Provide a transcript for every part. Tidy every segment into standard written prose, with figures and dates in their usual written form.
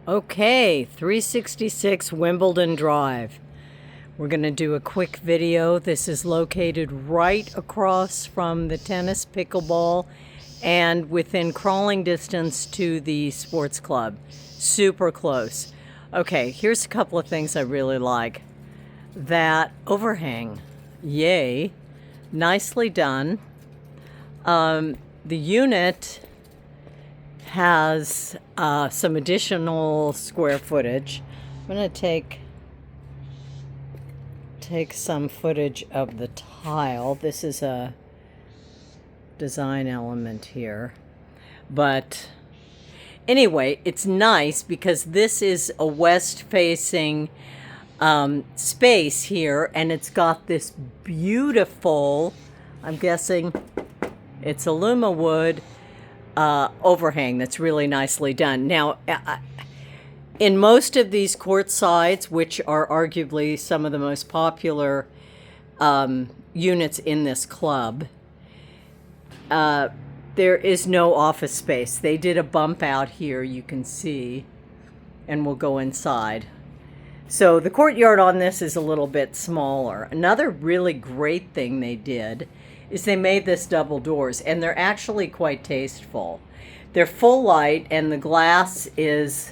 Okay, 366 Wimbledon Drive. We're going to do a quick video. This is located right across from the tennis, pickleball, and within crawling distance to the sports club. Super close. Okay, here's a couple of things I really like. That overhang. Yay. Nicely done. The unit has some additional square footage. I'm going to take some footage of the tile. This is a design element here. But anyway, it's nice because this is a west-facing space here, and it's got this beautiful, I'm guessing it's Aluma wood, overhang that's really nicely done. Now, in most of these court sides, which are arguably some of the most popular units in this club, there is no office space. They did a bump out here, you can see, and we'll go inside. So the courtyard on this is a little bit smaller. Another really great thing they did is they made this double doors, and they're actually quite tasteful. They're full light, and the glass is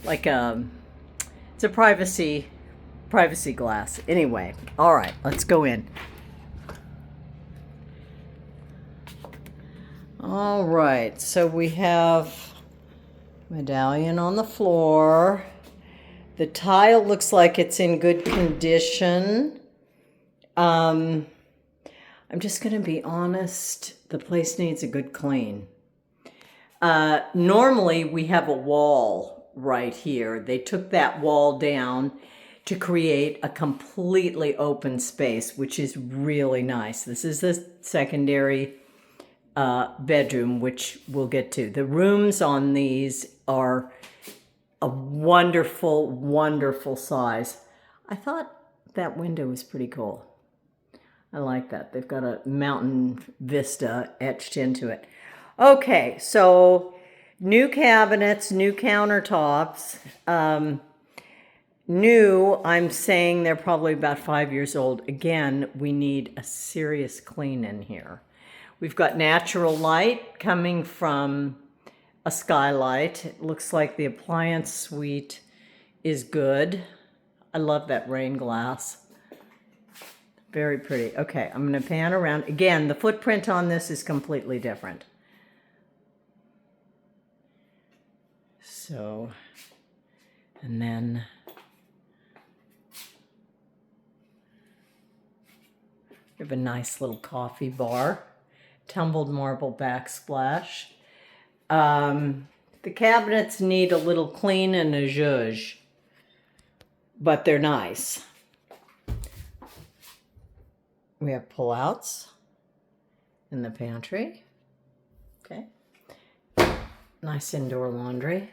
like it's a privacy glass. Anyway, all right, let's go in. All right, so we have medallion on the floor. The tile looks like it's in good condition. I'm just going to be honest, the place needs a good clean. Normally we have a wall right here. They took that wall down to create a completely open space, which is really nice. This is the secondary bedroom, which we'll get to. The rooms on these are a wonderful, wonderful size. I thought that window was pretty cool. I like that. They've got a mountain vista etched into it. Okay, so new cabinets, new countertops. New, I'm saying they're probably about 5 years old. Again, we need a serious clean in here. We've got natural light coming from a skylight. It looks like the appliance suite is good. I love that rain glass. Very pretty. Okay, I'm going to pan around. Again, the footprint on this is completely different. So, and then we have a nice little coffee bar, tumbled marble backsplash. The cabinets need a little clean and a zhuzh, but they're nice. We have pullouts in the pantry. Okay. Nice indoor laundry.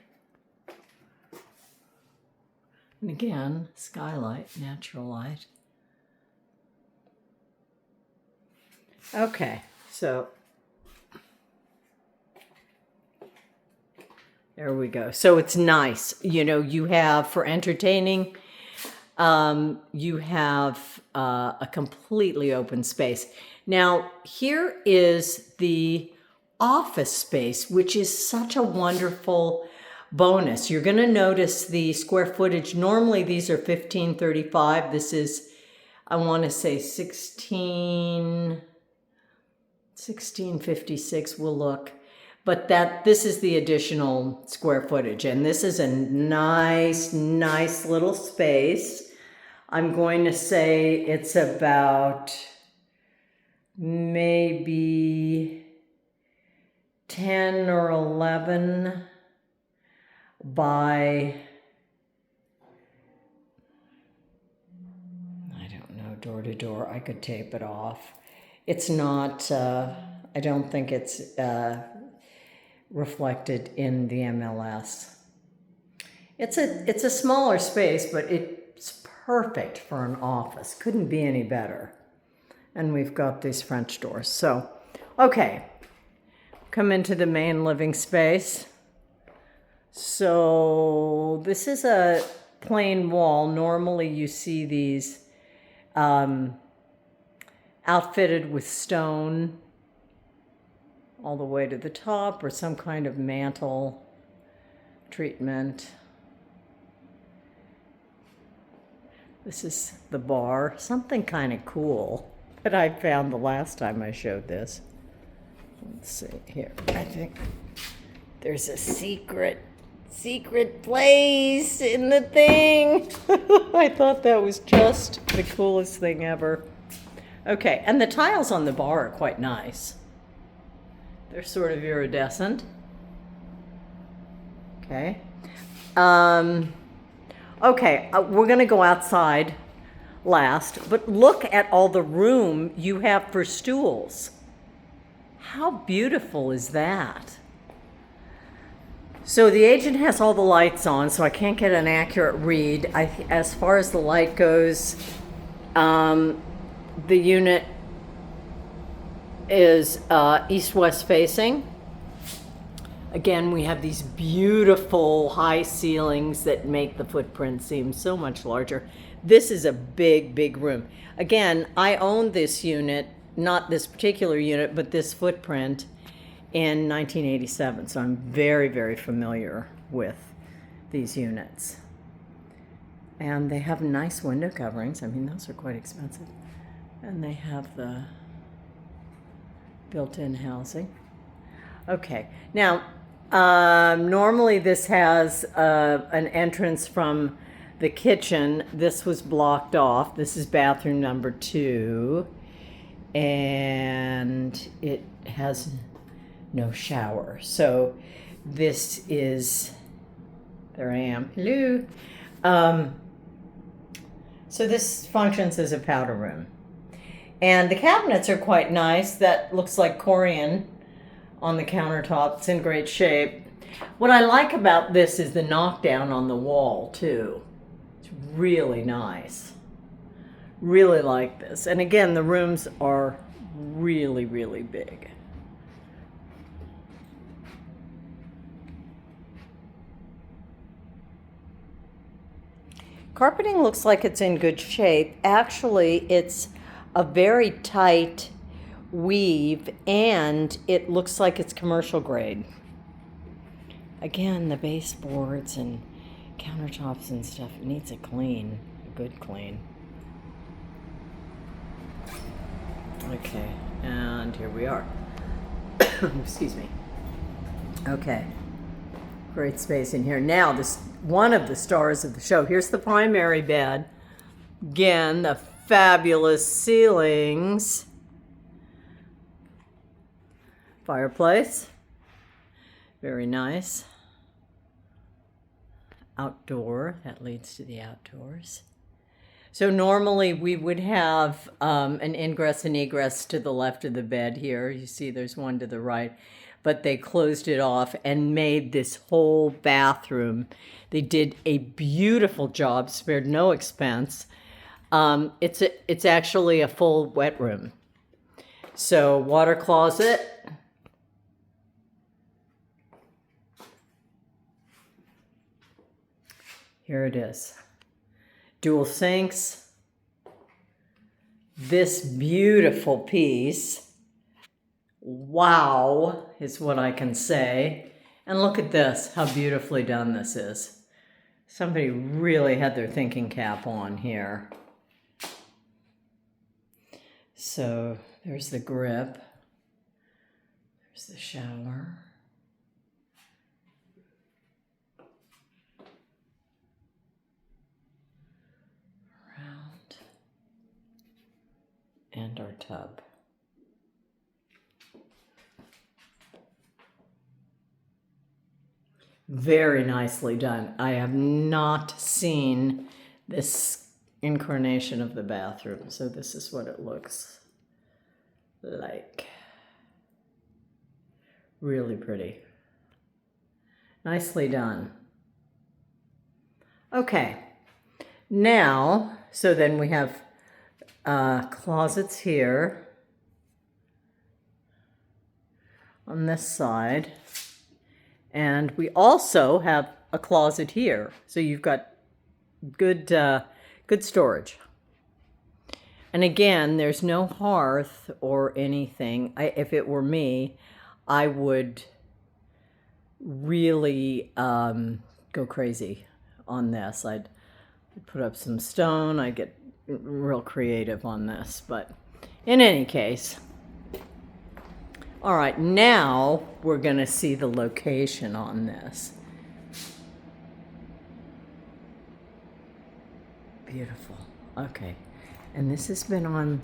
And again, skylight, natural light. Okay, so there we go. So it's nice. You know, you have for entertaining, you have a completely open space. Now, here is the office space, which is such a wonderful bonus. You're going to notice the square footage. Normally, these are 1535. This is, I want to say 1656 will look. But this is the additional square footage. And this is a nice, nice little space. I'm going to say it's about maybe 10 or 11 by, I don't know, door to door. I could tape it off. It's not, I don't think it's reflected in the MLS. It's a smaller space, but it's perfect for an office. Couldn't be any better. And we've got these French doors. So, okay. Come into the main living space. So this is a plain wall. Normally you see these outfitted with stone all the way to the top, or some kind of mantle treatment. This is the bar, something kind of cool that I found the last time I showed this. Let's see here. I think there's a secret place in the thing. I thought that was just the coolest thing ever. Okay, and the tiles on the bar are quite nice. They're sort of iridescent. Okay. Okay, we're going to go outside last, but look at all the room you have for stools. How beautiful is that? So the agent has all the lights on, so I can't get an accurate read. As far as the light goes, the unit is east-west facing. Again, we have these beautiful high ceilings that make the footprint seem so much larger. This is a big, big room. Again, I owned this unit, not this particular unit, but this footprint in 1987. So I'm very, very familiar with these units. And they have nice window coverings. I mean, those are quite expensive. And they have the built-in housing. Okay, now normally this has an entrance from the kitchen. This was blocked off. This is bathroom number 2, and it has no shower. So this is, there I am, hello. So this functions as a powder room. And the cabinets are quite nice. That looks like Corian on the countertop. It's in great shape. What I like about this is the knockdown on the wall too. It's really nice. Really like this. And again, the rooms are really, really big. Carpeting looks like it's in good shape. Actually, it's a very tight weave, and it looks like it's commercial grade. Again, the baseboards and countertops and stuff, it needs a clean, a good clean. Okay, and here we are. Excuse me. Okay, great space in here. Now, this one of the stars of the show. Here's the primary bed. Again, the fabulous ceilings. Fireplace. Very nice. Outdoor. That leads to the outdoors. So normally we would have an ingress and egress to the left of the bed here. You see there's one to the right. But they closed it off and made this whole bathroom. They did a beautiful job, spared no expense. It's actually a full wet room. So water closet. Here it is. Dual sinks. This beautiful piece. Wow, is what I can say. And look at this, how beautifully done this is. Somebody really had their thinking cap on here. So there's the grip. There's the shower. Around. And our tub. Very nicely done. I have not seen this incarnation of the bathroom, so this is what it looks like. Really pretty. Nicely done. Okay, now, so then we have closets here on this side. And we also have a closet here. So you've got good, good storage. And again, there's no hearth or anything. If it were me, I would really go crazy on this. I'd put up some stone. I'd get real creative on this. But in any case, all right, now we're going to see the location on this. Beautiful. Okay. And this has been on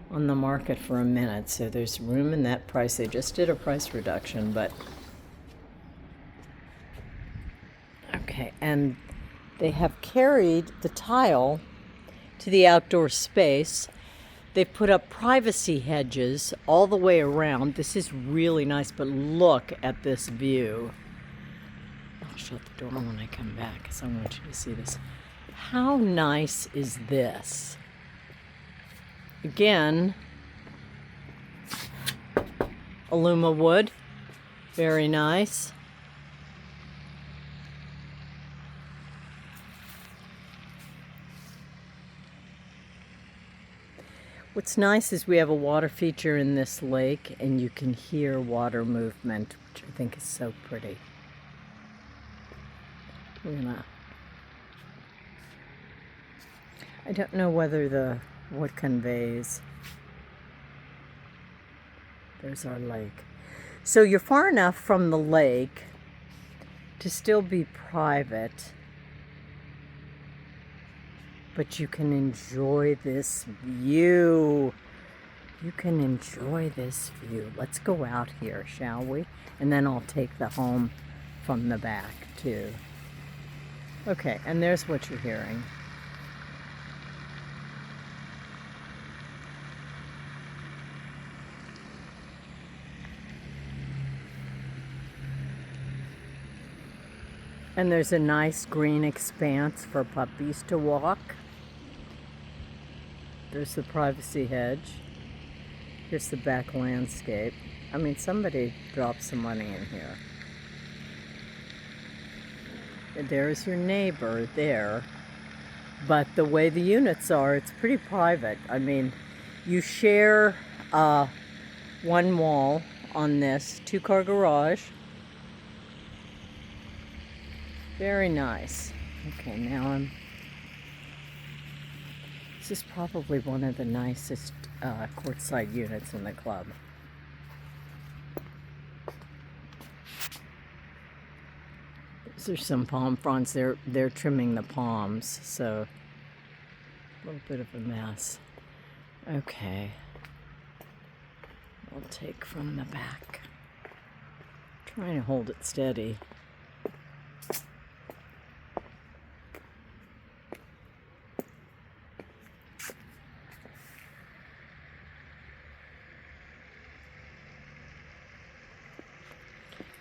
the market for a minute, so there's room in that price. They just did a price reduction, but okay. And they have carried the tile to the outdoor space. They've put up privacy hedges all the way around. This is really nice, but look at this view. I'll shut the door when I come back because I want you to see this. How nice is this? Again, Aluma wood, very nice. What's nice is we have a water feature in this lake and you can hear water movement, which I think is so pretty. I don't know whether what conveys. There's our lake. So you're far enough from the lake to still be private, but you can enjoy this view. You can enjoy this view. Let's go out here, shall we? And then I'll take the home from the back too. Okay, and there's what you're hearing. And there's a nice green expanse for puppies to walk. There's the privacy hedge. Here's the back landscape. I mean, somebody dropped some money in here. There's your neighbor there. But the way the units are, it's pretty private. I mean, you share one wall on this 2-car garage. Very nice. Okay, now this is probably one of the nicest courtside units in the club. These are some palm fronds. They're trimming the palms, so a little bit of a mess. Okay. I'll take from the back. Trying to hold it steady.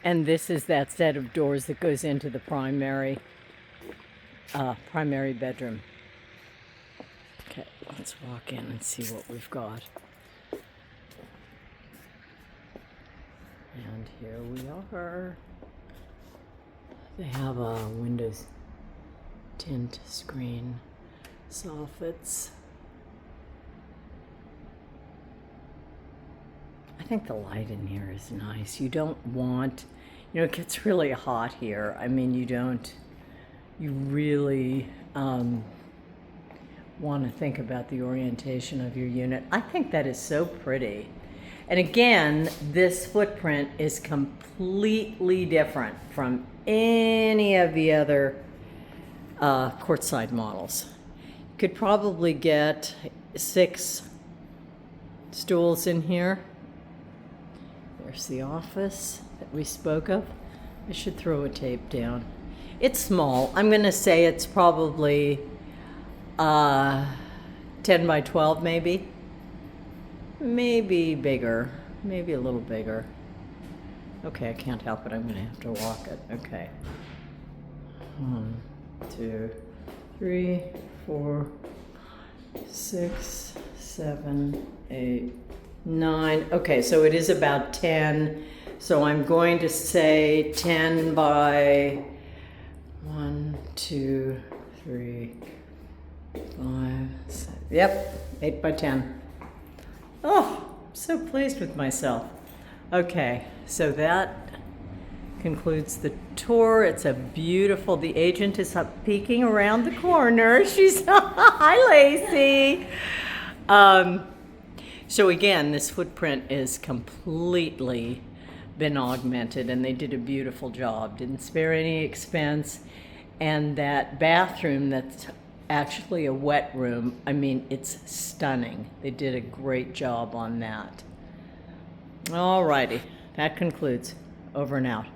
And this is that set of doors that goes into the primary bedroom. Okay, let's walk in and see what we've got. And here we are. They have a Windows tint screen soffits. I think the light in here is nice. You don't want, it gets really hot here. I mean, you really want to think about the orientation of your unit. I think that is so pretty. And again, this footprint is completely different from any of the other courtside models. You could probably get 6 stools in here. There's the office that we spoke of. I should throw a tape down. It's small. I'm going to say it's probably 10 by 12 maybe. Maybe bigger. Maybe a little bigger. Okay, I can't help it. I'm going to have to walk it. Okay. 1, 2, 3, 4, 6, 7, 8, 9. Okay, so it is about 10 So I'm going to say 10 by 1, 2, 3, 5, 6. Yep, 8 by 10. Oh, I'm so pleased with myself. Okay, so that concludes the tour. It's a beautiful, the agent is up peeking around the corner. She's, hi Lacey. So again, this footprint is completely been augmented, and they did a beautiful job. Didn't spare any expense. And that bathroom that's actually a wet room, I mean, it's stunning. They did a great job on that. Alrighty, that concludes. Over and out.